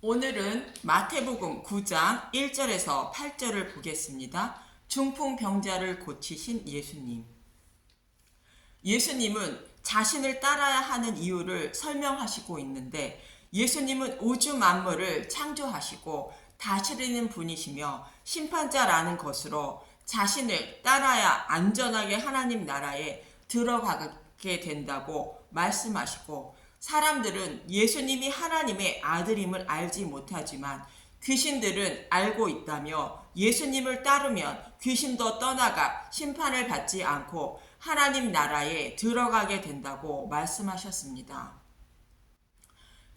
오늘은 마태복음 9장 1절에서 8절을 보겠습니다. 중풍병자를 고치신 예수님. 예수님은 자신을 따라야 하는 이유를 설명하시고 있는데, 예수님은 우주 만물을 창조하시고 다스리는 분이시며 심판자라는 것으로 자신을 따라야 안전하게 하나님 나라에 들어가게 된다고 말씀하시고, 사람들은 예수님이 하나님의 아들임을 알지 못하지만 귀신들은 알고 있다며, 예수님을 따르면 귀신도 떠나가 심판을 받지 않고 하나님 나라에 들어가게 된다고 말씀하셨습니다.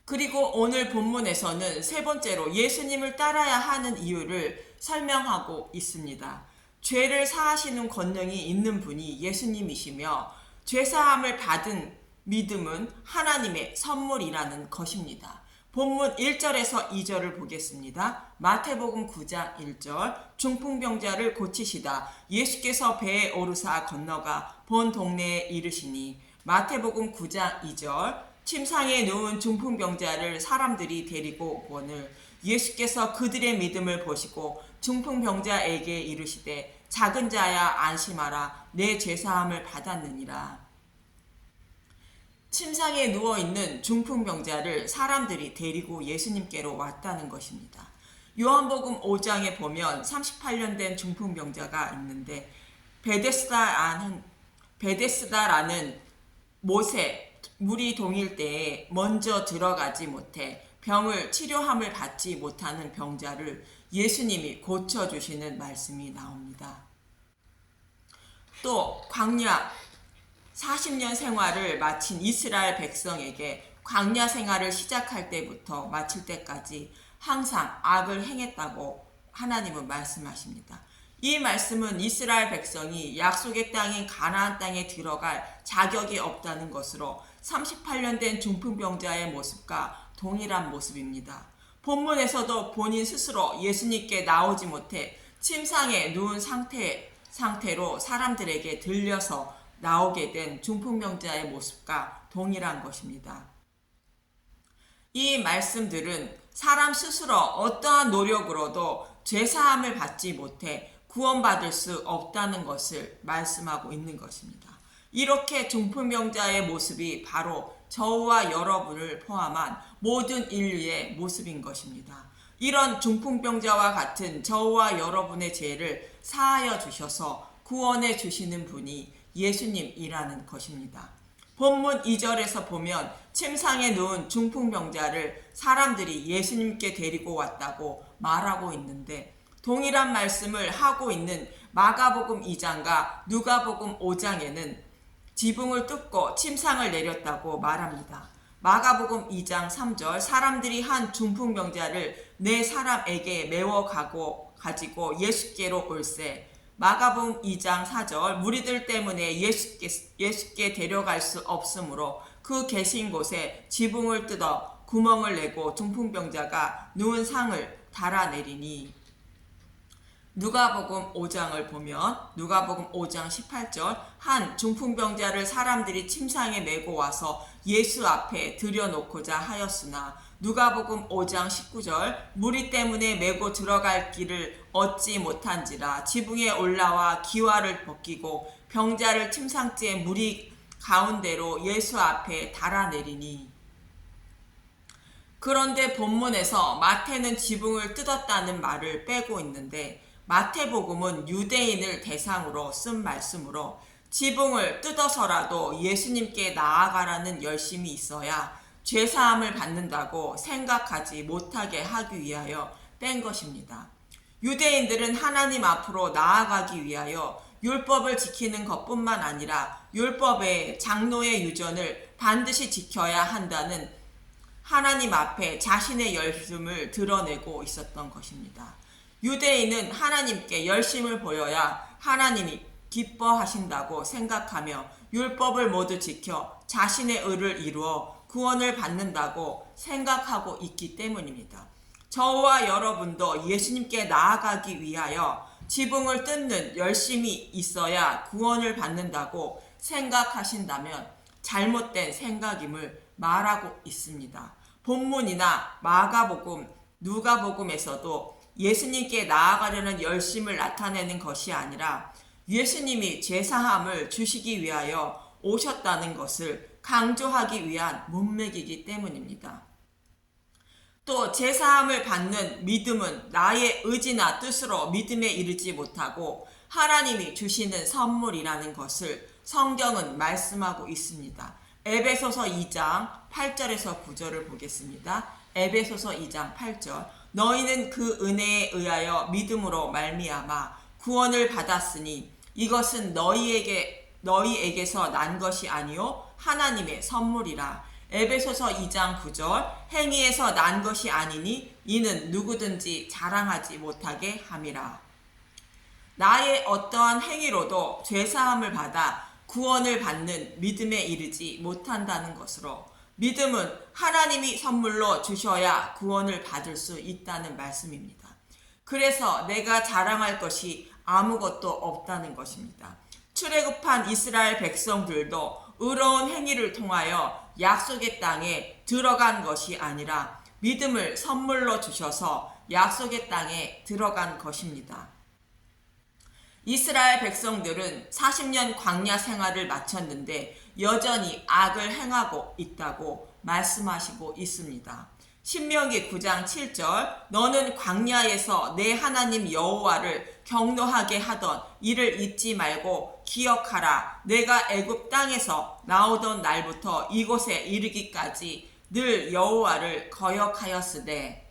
그리고 오늘 본문에서는 세 번째로 예수님을 따라야 하는 이유를 설명하고 있습니다. 죄를 사하시는 권능이 있는 분이 예수님이시며, 죄사함을 받은 믿음은 하나님의 선물이라는 것입니다. 본문 1절에서 2절을 보겠습니다. 마태복음 9장 1절. 중풍병자를 고치시다 예수께서 배에 오르사 건너가 본 동네에 이르시니. 마태복음 9장 2절. 침상에 누운 중풍병자를 사람들이 데리고 오거늘 예수께서 그들의 믿음을 보시고 중풍병자에게 이르시되, 작은 자야 안심하라, 내 죄사함을 받았느니라. 침상에 누워있는 중풍병자를 사람들이 데리고 예수님께로 왔다는 것입니다. 요한복음 5장에 보면 38년 된 중풍병자가 있는데, 베데스다라는 못에 물이 동일 때에 먼저 들어가지 못해 병을 치료함을 받지 못하는 병자를 예수님이 고쳐주시는 말씀이 나옵니다. 또 광야 40년 생활을 마친 이스라엘 백성에게 광야 생활을 시작할 때부터 마칠 때까지 항상 악을 행했다고 하나님은 말씀하십니다. 이 말씀은 이스라엘 백성이 약속의 땅인 가나안 땅에 들어갈 자격이 없다는 것으로 38년 된 중풍병자의 모습과 동일한 모습입니다. 본문에서도 본인 스스로 예수님께 나오지 못해 침상에 누운 상태로 사람들에게 들려서 나오게 된 중풍병자의 모습과 동일한 것입니다. 이 말씀들은 사람 스스로 어떠한 노력으로도 죄사함을 받지 못해 구원받을 수 없다는 것을 말씀하고 있는 것입니다. 이렇게 중풍병자의 모습이 바로 저와 여러분을 포함한 모든 인류의 모습인 것입니다. 이런 중풍병자와 같은 저와 여러분의 죄를 사하여 주셔서 구원해 주시는 분이 예수님이라는 것입니다. 본문 2절에서 보면 침상에 누운 중풍병자를 사람들이 예수님께 데리고 왔다고 말하고 있는데, 동일한 말씀을 하고 있는 마가복음 2장과 누가복음 5장에는 지붕을 뚫고 침상을 내렸다고 말합니다. 마가복음 2장 3절. 사람들이 한 중풍병자를 네 사람에게 메워 가지고 예수께로 올세. 마가복음 2장 4절. 무리들 때문에 예수께 데려갈 수 없으므로 그 계신 곳에 지붕을 뜯어 구멍을 내고 중풍병자가 누운 상을 달아내리니. 누가복음 5장을 보면 누가복음 5장 18절. 한 중풍병자를 사람들이 침상에 메고 와서 예수 앞에 들여놓고자 하였으나, 누가복음 5장 19절. 무리 때문에 메고 들어갈 길을 얻지 못한지라 지붕에 올라와 기와를 벗기고 병자를 침상째 무리 가운데로 예수 앞에 달아내리니. 그런데 본문에서 마태는 지붕을 뜯었다는 말을 빼고 있는데, 마태복음은 유대인을 대상으로 쓴 말씀으로 지붕을 뜯어서라도 예수님께 나아가라는 열심이 있어야 죄사함을 받는다고 생각하지 못하게 하기 위하여 뺀 것입니다. 유대인들은 하나님 앞으로 나아가기 위하여 율법을 지키는 것뿐만 아니라 율법의 장로의 유전을 반드시 지켜야 한다는 하나님 앞에 자신의 열심을 드러내고 있었던 것입니다. 유대인은 하나님께 열심을 보여야 하나님이 기뻐하신다고 생각하며 율법을 모두 지켜 자신의 의를 이루어 구원을 받는다고 생각하고 있기 때문입니다. 저와 여러분도 예수님께 나아가기 위하여 지붕을 뜯는 열심이 있어야 구원을 받는다고 생각하신다면 잘못된 생각임을 말하고 있습니다. 본문이나 마가복음, 누가복음에서도 예수님께 나아가려는 열심을 나타내는 것이 아니라 예수님이 제사함을 주시기 위하여 오셨다는 것을 강조하기 위한 문맥이기 때문입니다. 또 제사함을 받는 믿음은 나의 의지나 뜻으로 믿음에 이르지 못하고 하나님이 주시는 선물이라는 것을 성경은 말씀하고 있습니다. 에베소서 2장 8절에서 9절을 보겠습니다. 에베소서 2장 8절 너희는 그 은혜에 의하여 믿음으로 말미암아 구원을 받았으니 이것은 너희에게서 난 것이 아니요 하나님의 선물이라. 에베소서 2장 9절 행위에서 난 것이 아니니 이는 누구든지 자랑하지 못하게 함이라. 나의 어떠한 행위로도 죄사함을 받아 구원을 받는 믿음에 이르지 못한다는 것으로 믿음은 하나님이 선물로 주셔야 구원을 받을 수 있다는 말씀입니다. 그래서 내가 자랑할 것이 아무것도 없다는 것입니다. 출애굽한 이스라엘 백성들도 의로운 행위를 통하여 약속의 땅에 들어간 것이 아니라 믿음을 선물로 주셔서 약속의 땅에 들어간 것입니다. 이스라엘 백성들은 40년 광야 생활을 마쳤는데 여전히 악을 행하고 있다고 말씀하시고 있습니다. 신명기 9장 7절 너는 광야에서 내 하나님 여호와를 경노하게 하던 이를 잊지 말고 기억하라. 내가 애굽 땅에서 나오던 날부터 이곳에 이르기까지 늘 여호와를 거역하였으되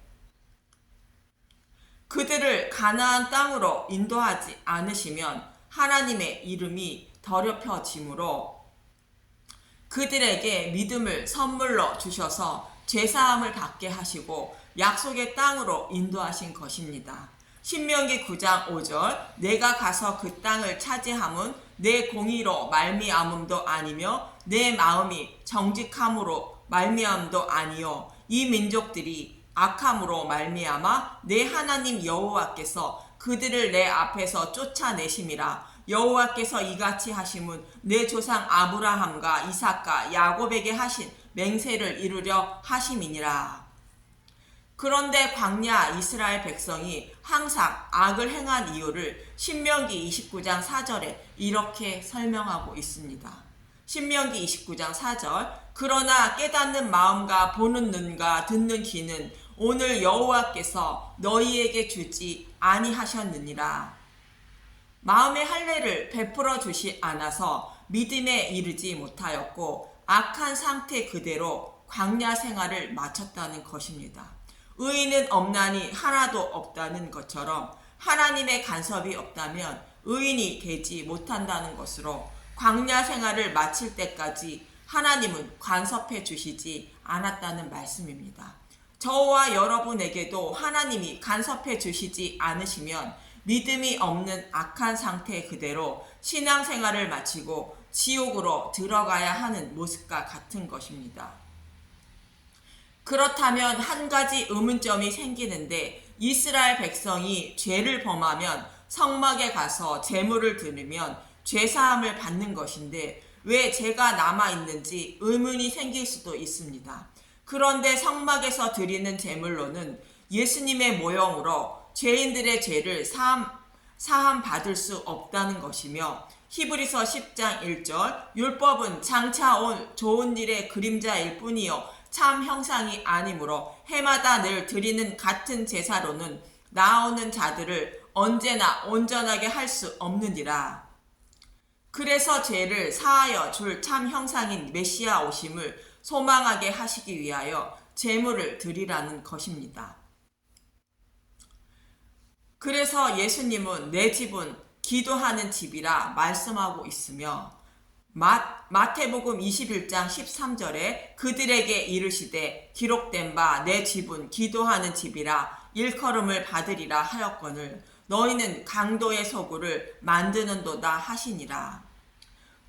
그들을 가나안 땅으로 인도하지 않으시면 하나님의 이름이 더럽혀지므로 그들에게 믿음을 선물로 주셔서 죄사함을 받게 하시고 약속의 땅으로 인도하신 것입니다. 신명기 9장 5절 내가 가서 그 땅을 차지함은 내 공의로 말미암음도 아니며 내 마음이 정직함으로 말미암음도 아니요 이 민족들이 악함으로 말미암아 내 하나님 여호와께서 그들을 내 앞에서 쫓아내심이라. 여호와께서 이같이 하심은 내 조상 아브라함과 이삭과 야곱에게 하신 맹세를 이루려 하심이니라. 그런데 광야 이스라엘 백성이 항상 악을 행한 이유를 신명기 29장 4절에 이렇게 설명하고 있습니다. 신명기 29장 4절 그러나 깨닫는 마음과 보는 눈과 듣는 귀는 오늘 여호와께서 너희에게 주지 아니하셨느니라. 마음의 할례를 베풀어 주시 않아서 믿음에 이르지 못하였고 악한 상태 그대로 광야 생활을 마쳤다는 것입니다. 의인은 없나니 하나도 없다는 것처럼 하나님의 간섭이 없다면 의인이 되지 못한다는 것으로 광야 생활을 마칠 때까지 하나님은 간섭해 주시지 않았다는 말씀입니다. 저와 여러분에게도 하나님이 간섭해 주시지 않으시면 믿음이 없는 악한 상태 그대로 신앙생활을 마치고 지옥으로 들어가야 하는 모습과 같은 것입니다. 그렇다면 한 가지 의문점이 생기는데 이스라엘 백성이 죄를 범하면 성막에 가서 제물을 드리면 죄사함을 받는 것인데 왜 죄가 남아있는지 의문이 생길 수도 있습니다. 그런데 성막에서 드리는 제물로는 예수님의 모형으로 죄인들의 죄를 사함 받을 수 없다는 것이며 히브리서 10장 1절 율법은 장차 온 좋은 일의 그림자일 뿐이요 참 형상이 아니므로 해마다 늘 드리는 같은 제사로는 나오는 자들을 언제나 온전하게 할 수 없느니라. 그래서 죄를 사하여 줄 참 형상인 메시아 오심을 소망하게 하시기 위하여 제물을 드리라는 것입니다. 그래서 예수님은 내 집은 기도하는 집이라 말씀하고 있으며 마태복음 21장 13절에 그들에게 이르시되 기록된 바 내 집은 기도하는 집이라 일컬음을 받으리라 하였거늘 너희는 강도의 소굴을 만드는도다 하시니라.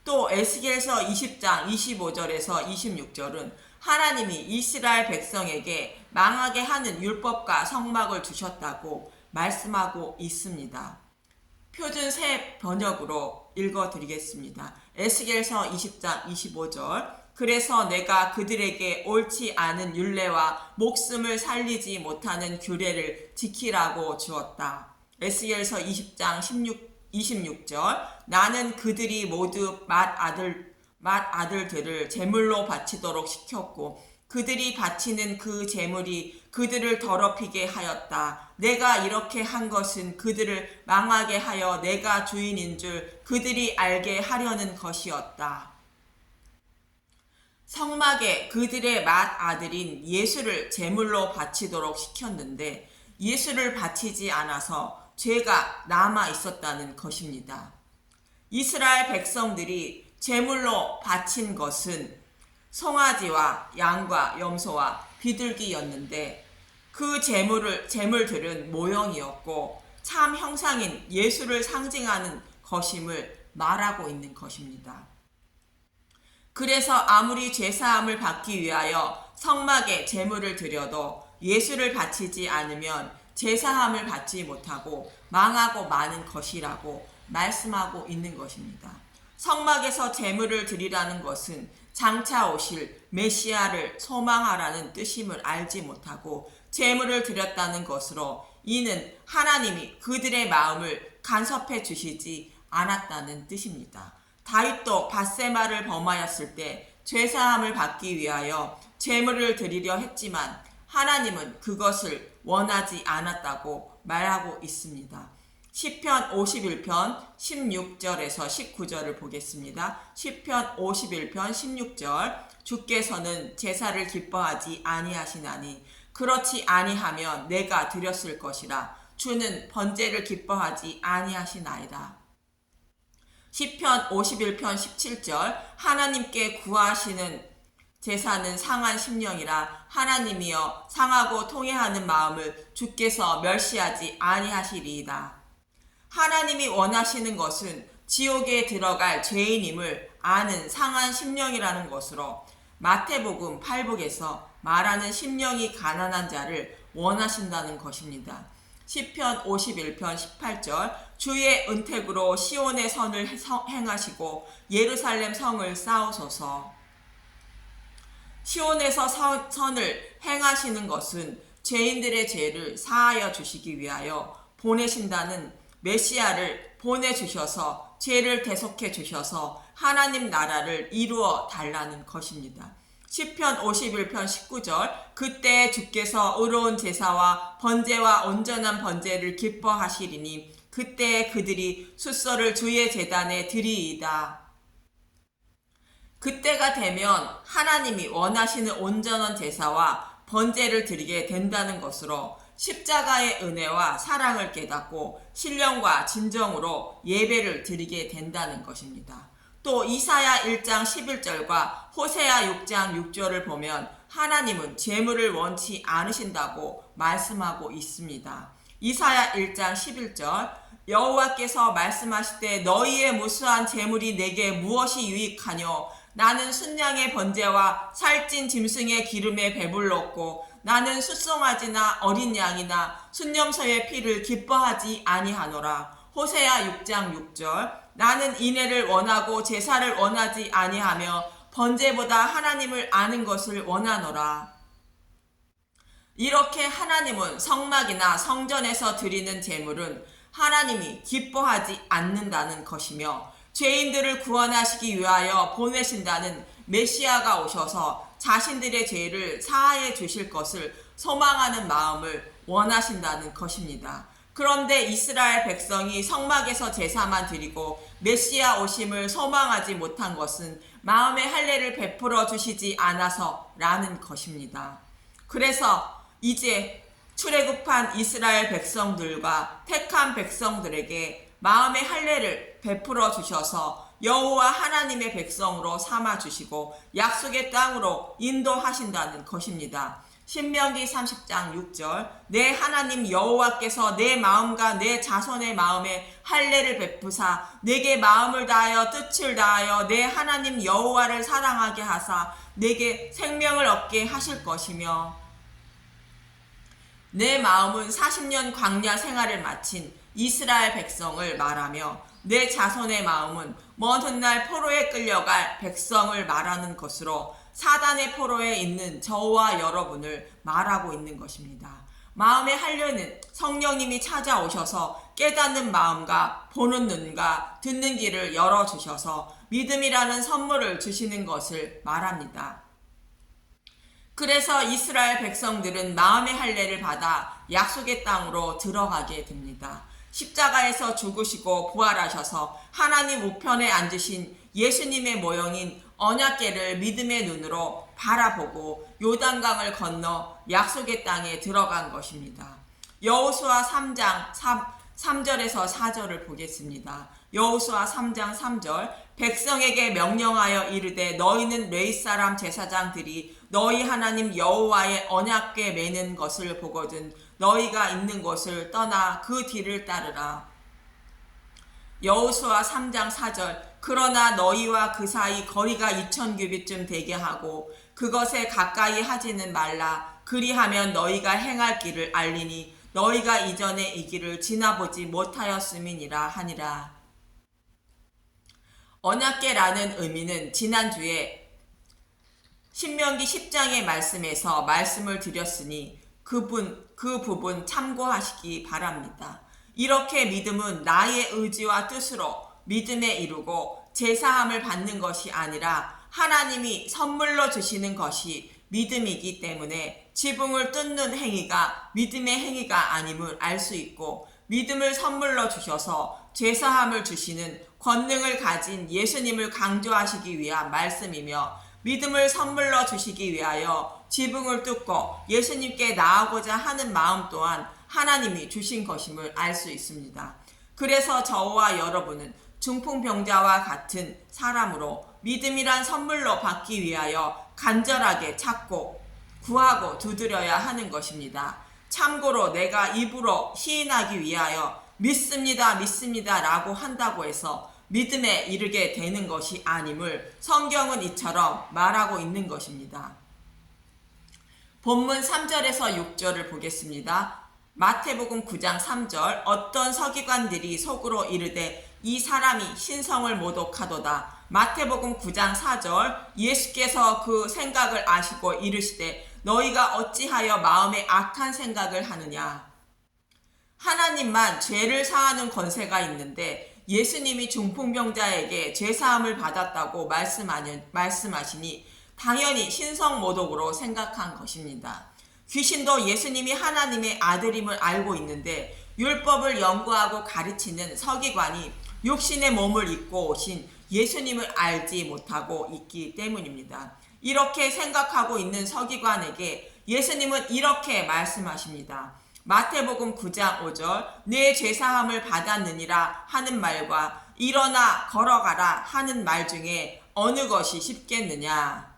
또 에스겔서 20장 25절에서 26절은 하나님이 이스라엘 백성에게 망하게 하는 율법과 성막을 주셨다고 말씀하고 있습니다. 표준 새 번역으로 읽어드리겠습니다. 에스겔서 20장 25절 그래서 내가 그들에게 옳지 않은 율례와 목숨을 살리지 못하는 규례를 지키라고 주었다. 에스겔서 20장 26절 나는 그들이 모두 맏아들들을 제물로 바치도록 시켰고 그들이 바치는 그 제물이 그들을 더럽히게 하였다. 내가 이렇게 한 것은 그들을 망하게 하여 내가 주인인 줄 그들이 알게 하려는 것이었다. 성막에 그들의 맏아들인 예수를 제물로 바치도록 시켰는데 예수를 바치지 않아서 죄가 남아 있었다는 것입니다. 이스라엘 백성들이 제물로 바친 것은 송아지와 양과 염소와 비둘기였는데 그 제물들은 모형이었고 참 형상인 예수를 상징하는 것임을 말하고 있는 것입니다. 그래서 아무리 죄사함을 받기 위하여 성막에 제물을 드려도 예수를 바치지 않으면 죄사함을 받지 못하고 망하고 마는 것이라고 말씀하고 있는 것입니다. 성막에서 제물을 드리라는 것은 장차 오실 메시아를 소망하라는 뜻임을 알지 못하고 제물을 드렸다는 것으로 이는 하나님이 그들의 마음을 간섭해 주시지 않았다는 뜻입니다. 다윗도 밧세바를 범하였을 때 죄사함을 받기 위하여 제물을 드리려 했지만 하나님은 그것을 원하지 않았다고 말하고 있습니다. 시편 51편 16절에서 19절을 보겠습니다. 시편 51편 16절 주께서는 제사를 기뻐하지 아니하시나니 그렇지 아니하면 내가 드렸을 것이라 주는 번제를 기뻐하지 아니하시나이다. 시편 51편 17절 하나님께 구하시는 제사는 상한 심령이라 하나님이여 상하고 통회하는 마음을 주께서 멸시하지 아니하시리이다. 하나님이 원하시는 것은 지옥에 들어갈 죄인임을 아는 상한 심령이라는 것으로 마태복음 8복에서 말하는 심령이 가난한 자를 원하신다는 것입니다. 시편 51편 18절 주의 은택으로 시온의 선을 행하시고 예루살렘 성을 쌓으소서. 시온에서 선을 행하시는 것은 죄인들의 죄를 사하여 주시기 위하여 보내신다는 메시아를 보내주셔서 죄를 대속해 주셔서 하나님 나라를 이루어 달라는 것입니다. 시편 51편 19절 그때 주께서 의로운 제사와 번제와 온전한 번제를 기뻐하시리니 그때 그들이 숫소를 주의 제단에 드리이다. 그때가 되면 하나님이 원하시는 온전한 제사와 번제를 드리게 된다는 것으로 십자가의 은혜와 사랑을 깨닫고 신령과 진정으로 예배를 드리게 된다는 것입니다. 또 이사야 1장 11절과 호세아 6장 6절을 보면 하나님은 제물을 원치 않으신다고 말씀하고 있습니다. 이사야 1장 11절 여호와께서 말씀하시되 너희의 무수한 제물이 내게 무엇이 유익하뇨 나는 순양의 번제와 살찐 짐승의 기름에 배불렀고 나는 숫송아지나 어린 양이나 순염소의 피를 기뻐하지 아니하노라. 호세아 6장 6절 나는 인애를 원하고 제사를 원하지 아니하며 번제보다 하나님을 아는 것을 원하노라. 이렇게 하나님은 성막이나 성전에서 드리는 제물은 하나님이 기뻐하지 않는다는 것이며 죄인들을 구원하시기 위하여 보내신다는 메시아가 오셔서 자신들의 죄를 사하여 주실 것을 소망하는 마음을 원하신다는 것입니다. 그런데 이스라엘 백성이 성막에서 제사만 드리고 메시아 오심을 소망하지 못한 것은 마음의 할례를 베풀어 주시지 않아서라는 것입니다. 그래서 이제 출애굽한 이스라엘 백성들과 택한 백성들에게 마음의 할례를 베풀어 주셔서 여호와 하나님의 백성으로 삼아 주시고 약속의 땅으로 인도하신다는 것입니다. 신명기 30장 6절 내 하나님 여호와께서 내 마음과 내 자손의 마음에 할례를 베푸사 내게 마음을 다하여 뜻을 다하여 내 하나님 여호와를 사랑하게 하사 내게 생명을 얻게 하실 것이며 내 마음은 40년 광야 생활을 마친 이스라엘 백성을 말하며 내 자손의 마음은 먼 훗날 포로에 끌려갈 백성을 말하는 것으로 사단의 포로에 있는 저와 여러분을 말하고 있는 것입니다. 마음의 한련은 성령님이 찾아오셔서 깨닫는 마음과 보는 눈과 듣는 귀를 열어주셔서 믿음이라는 선물을 주시는 것을 말합니다. 그래서 이스라엘 백성들은 마음의 할례를 받아 약속의 땅으로 들어가게 됩니다. 십자가에서 죽으시고 부활하셔서 하나님 우편에 앉으신 예수님의 모형인 언약궤를 믿음의 눈으로 바라보고 요단강을 건너 약속의 땅에 들어간 것입니다. 여호수아 3장 3절에서 4절을 보겠습니다. 여호수아 3장 3절 백성에게 명령하여 이르되 너희는 레위 사람 제사장들이 너희 하나님 여호와의 언약궤 매는 것을 보거든 너희가 있는 곳을 떠나 그 뒤를 따르라. 여호수아 3장 4절 그러나 너희와 그 사이 거리가 2000규빗쯤 되게 하고 그것에 가까이 하지는 말라. 그리하면 너희가 행할 길을 알리니 너희가 이전에 이 길을 지나보지 못하였음이니라 하니라. 언약궤라는 의미는 지난주에 신명기 10장의 말씀에서 말씀을 드렸으니 그 부분 참고하시기 바랍니다. 이렇게 믿음은 나의 의지와 뜻으로 믿음에 이루고 제사함을 받는 것이 아니라 하나님이 선물로 주시는 것이 믿음이기 때문에 지붕을 뜯는 행위가 믿음의 행위가 아님을 알 수 있고 믿음을 선물로 주셔서 제사함을 주시는 권능을 가진 예수님을 강조하시기 위한 말씀이며 믿음을 선물로 주시기 위하여 지붕을 뚫고 예수님께 나아가고자 하는 마음 또한 하나님이 주신 것임을 알 수 있습니다. 그래서 저와 여러분은 중풍병자와 같은 사람으로 믿음이란 선물로 받기 위하여 간절하게 찾고 구하고 두드려야 하는 것입니다. 참고로 내가 입으로 시인하기 위하여 믿습니다, 믿습니다 라고 한다고 해서 믿음에 이르게 되는 것이 아님을 성경은 이처럼 말하고 있는 것입니다. 본문 3절에서 6절을 보겠습니다. 마태복음 9장 3절 어떤 서기관들이 속으로 이르되 이 사람이 신성을 모독하도다. 마태복음 9장 4절 예수께서 그 생각을 아시고 이르시되 너희가 어찌하여 마음에 악한 생각을 하느냐. 하나님만 죄를 사하는 권세가 있는데 예수님이 중풍병자에게 죄사함을 받았다고 말씀하시니 당연히 신성모독으로 생각한 것입니다. 귀신도 예수님이 하나님의 아들임을 알고 있는데 율법을 연구하고 가르치는 서기관이 육신의 몸을 입고 오신 예수님을 알지 못하고 있기 때문입니다. 이렇게 생각하고 있는 서기관에게 예수님은 이렇게 말씀하십니다. 마태복음 9장 5절 내 죄사함을 받았느니라 하는 말과 일어나 걸어가라 하는 말 중에 어느 것이 쉽겠느냐.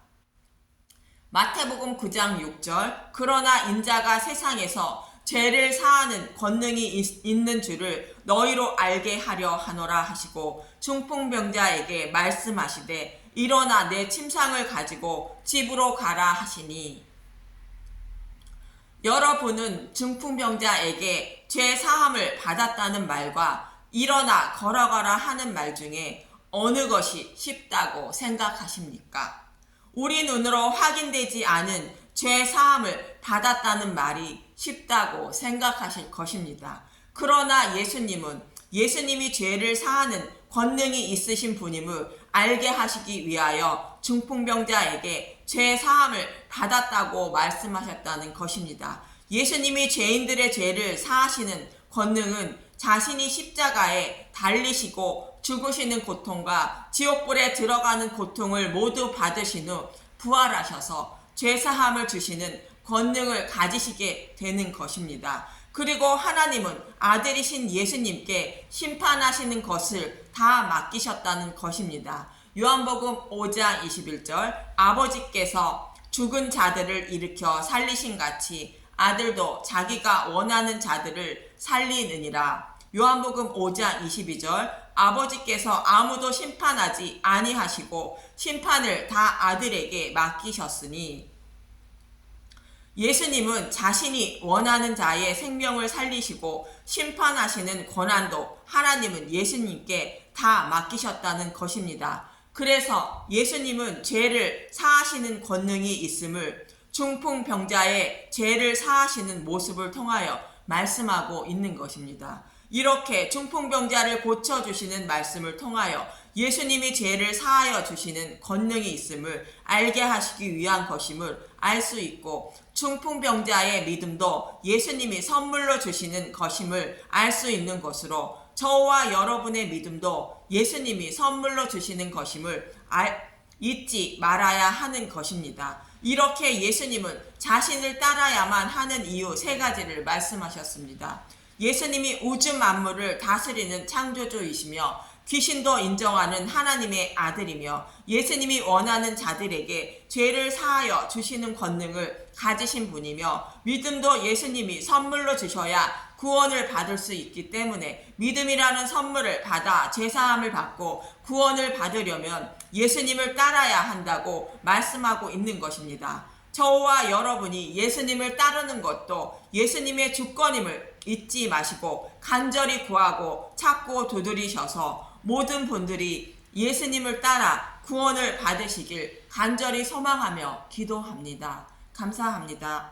마태복음 9장 6절 그러나 인자가 세상에서 죄를 사하는 권능이 있는 줄을 너희로 알게 하려 하노라 하시고 중풍병자에게 말씀하시되 일어나 내 침상을 가지고 집으로 가라 하시니. 여러분은 중풍병자에게 죄 사함을 받았다는 말과 일어나 걸어가라 하는 말 중에 어느 것이 쉽다고 생각하십니까? 우리 눈으로 확인되지 않은 죄 사함을 받았다는 말이 쉽다고 생각하실 것입니다. 그러나 예수님이 죄를 사하는 권능이 있으신 분임을 알게 하시기 위하여 중풍병자에게 죄 사함을 받았다고 말씀하셨다는 것입니다. 예수님이 죄인들의 죄를 사하시는 권능은 자신이 십자가에 달리시고 죽으시는 고통과 지옥불에 들어가는 고통을 모두 받으신 후 부활하셔서 죄 사함을 주시는 권능을 가지시게 되는 것입니다. 그리고 하나님은 아들이신 예수님께 심판하시는 것을 다 맡기셨다는 것입니다. 요한복음 5장 21절 아버지께서 죽은 자들을 일으켜 살리신 같이 아들도 자기가 원하는 자들을 살리느니라. 요한복음 5장 22절 아버지께서 아무도 심판하지 아니하시고 심판을 다 아들에게 맡기셨으니. 예수님은 자신이 원하는 자의 생명을 살리시고 심판하시는 권한도 하나님은 예수님께 다 맡기셨다는 것입니다. 그래서 예수님은 죄를 사하시는 권능이 있음을 중풍병자의 죄를 사하시는 모습을 통하여 말씀하고 있는 것입니다. 이렇게 중풍병자를 고쳐주시는 말씀을 통하여 예수님이 죄를 사하여 주시는 권능이 있음을 알게 하시기 위한 것임을 알 수 있고, 중풍병자의 믿음도 예수님이 선물로 주시는 것임을 알 수 있는 것으로, 저와 여러분의 믿음도 예수님이 선물로 주시는 것임을 잊지 말아야 하는 것입니다. 이렇게 예수님은 자신을 따라야만 하는 이유 3가지를 말씀하셨습니다. 예수님이 우주 만물을 다스리는 창조주이시며 귀신도 인정하는 하나님의 아들이며 예수님이 원하는 자들에게 죄를 사하여 주시는 권능을 가지신 분이며, 믿음도 예수님이 선물로 주셔야 구원을 받을 수 있기 때문에 믿음이라는 선물을 받아 죄사함을 받고 구원을 받으려면 예수님을 따라야 한다고 말씀하고 있는 것입니다. 저와 여러분이 예수님을 따르는 것도 예수님의 주권임을 잊지 마시고 간절히 구하고 찾고 두드리셔서 모든 분들이 예수님을 따라 구원을 받으시길 간절히 소망하며 기도합니다. 감사합니다.